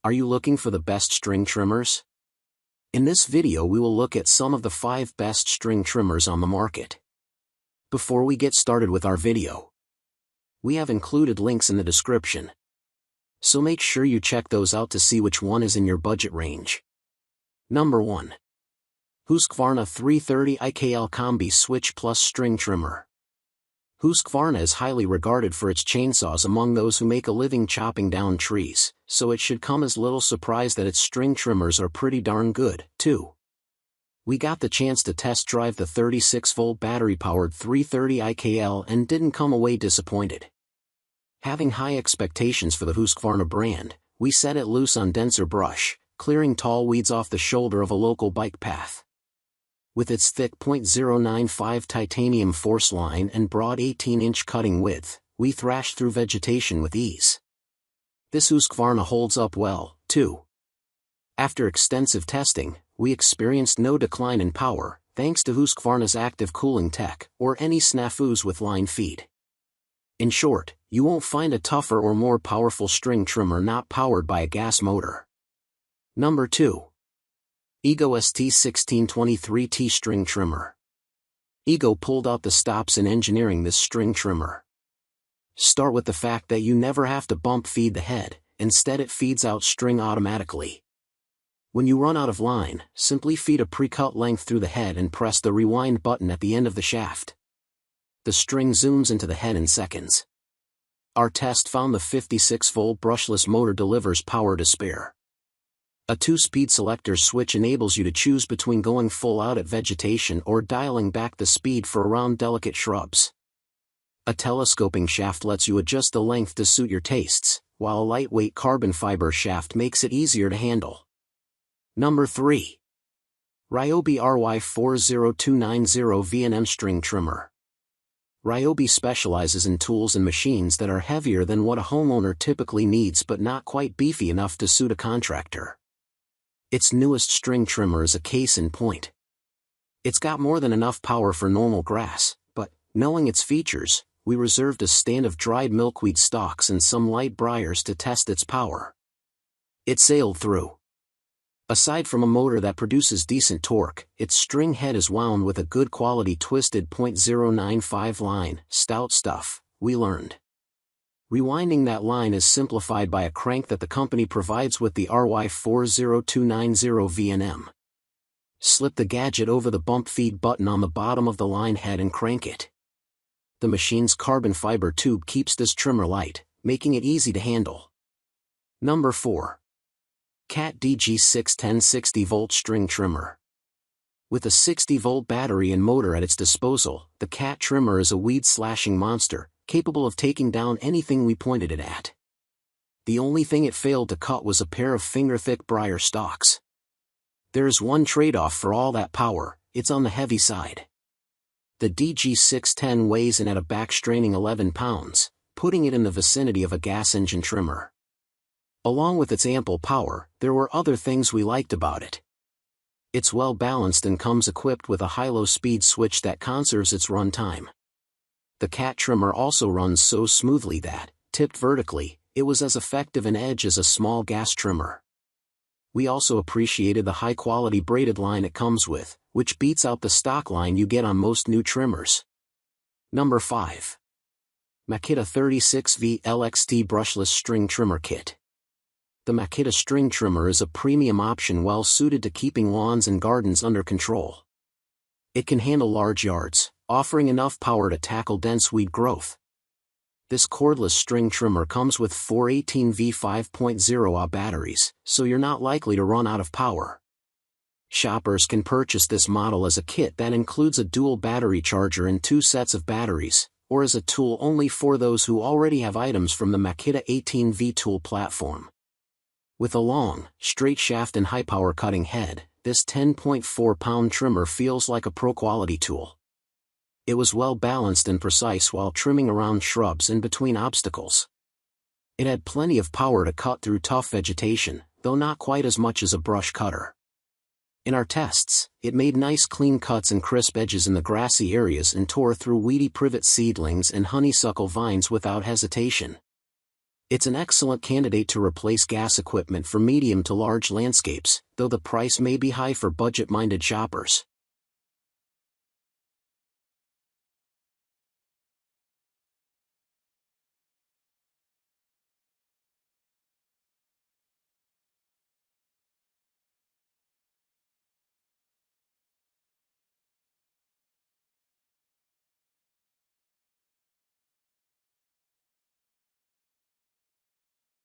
Are you looking for the best string trimmers? In this video we will look at some of the 5 best string trimmers on the market. Before we get started with our video, we have included links in the description, so make sure you check those out to see which one is in your budget range. Number 1. Husqvarna 330 IKL Combi Switch Plus String Trimmer. Husqvarna is highly regarded for its chainsaws among those who make a living chopping down trees, so it should come as little surprise that its string trimmers are pretty darn good, too. We got the chance to test drive the 36-volt battery-powered 330 IKL and didn't come away disappointed. Having high expectations for the Husqvarna brand, we set it loose on denser brush, clearing tall weeds off the shoulder of a local bike path. With its thick .095 titanium force line and broad 18-inch cutting width, we thrashed through vegetation with ease. This Husqvarna holds up well, too. After extensive testing, we experienced no decline in power, thanks to Husqvarna's active cooling tech, or any snafus with line feed. In short, you won't find a tougher or more powerful string trimmer not powered by a gas motor. Number 2. Ego ST1623T String Trimmer. Ego pulled out the stops in engineering this string trimmer. Start with the fact that you never have to bump feed the head, instead it feeds out string automatically. When you run out of line, simply feed a pre-cut length through the head and press the rewind button at the end of the shaft. The string zooms into the head in seconds. Our test found the 56-volt brushless motor delivers power to spare. A 2-speed selector switch enables you to choose between going full out at vegetation or dialing back the speed for around delicate shrubs. A telescoping shaft lets you adjust the length to suit your tastes, while a lightweight carbon fiber shaft makes it easier to handle. Number 3. Ryobi RY40290 V&M String Trimmer. Ryobi specializes in tools and machines that are heavier than what a homeowner typically needs but not quite beefy enough to suit a contractor. Its newest string trimmer is a case in point. It's got more than enough power for normal grass, but, knowing its features, we reserved a stand of dried milkweed stalks and some light briars to test its power. It sailed through. Aside from a motor that produces decent torque, its string head is wound with a good quality twisted .095 line, stout stuff, we learned. Rewinding that line is simplified by a crank that the company provides with the RY40290 V&M. Slip the gadget over the bump feed button on the bottom of the line head and crank it. The machine's carbon fiber tube keeps this trimmer light, making it easy to handle. Number 4. Cat DG610 60-volt String Trimmer. With a 60-volt battery and motor at its disposal, the Cat trimmer is a weed-slashing monster, capable of taking down anything we pointed it at. The only thing it failed to cut was a pair of finger-thick briar stalks. There is one trade-off for all that power: it's on the heavy side. The DG610 weighs in at a back-straining 11 pounds, putting it in the vicinity of a gas engine trimmer. Along with its ample power, there were other things we liked about it. It's well balanced and comes equipped with a high-low speed switch that conserves its run time. The Cat trimmer also runs so smoothly that, tipped vertically, it was as effective an edge as a small gas trimmer. We also appreciated the high-quality braided line it comes with, which beats out the stock line you get on most new trimmers. Number 5. Makita 36V LXT Brushless String Trimmer Kit. The Makita string trimmer is a premium option well suited to keeping lawns and gardens under control. It can handle large yards, offering enough power to tackle dense weed growth. This cordless string trimmer comes with 4 18V 5.0Ah batteries, so you're not likely to run out of power. Shoppers can purchase this model as a kit that includes a dual battery charger and 2 sets of batteries, or as a tool only for those who already have items from the Makita 18V tool platform. With a long, straight shaft and high-power cutting head, this 10.4-pound trimmer feels like a pro-quality tool. It was well balanced and precise while trimming around shrubs and between obstacles. It had plenty of power to cut through tough vegetation, though not quite as much as a brush cutter. In our tests, it made nice clean cuts and crisp edges in the grassy areas and tore through weedy privet seedlings and honeysuckle vines without hesitation. It's an excellent candidate to replace gas equipment for medium to large landscapes, though the price may be high for budget-minded shoppers.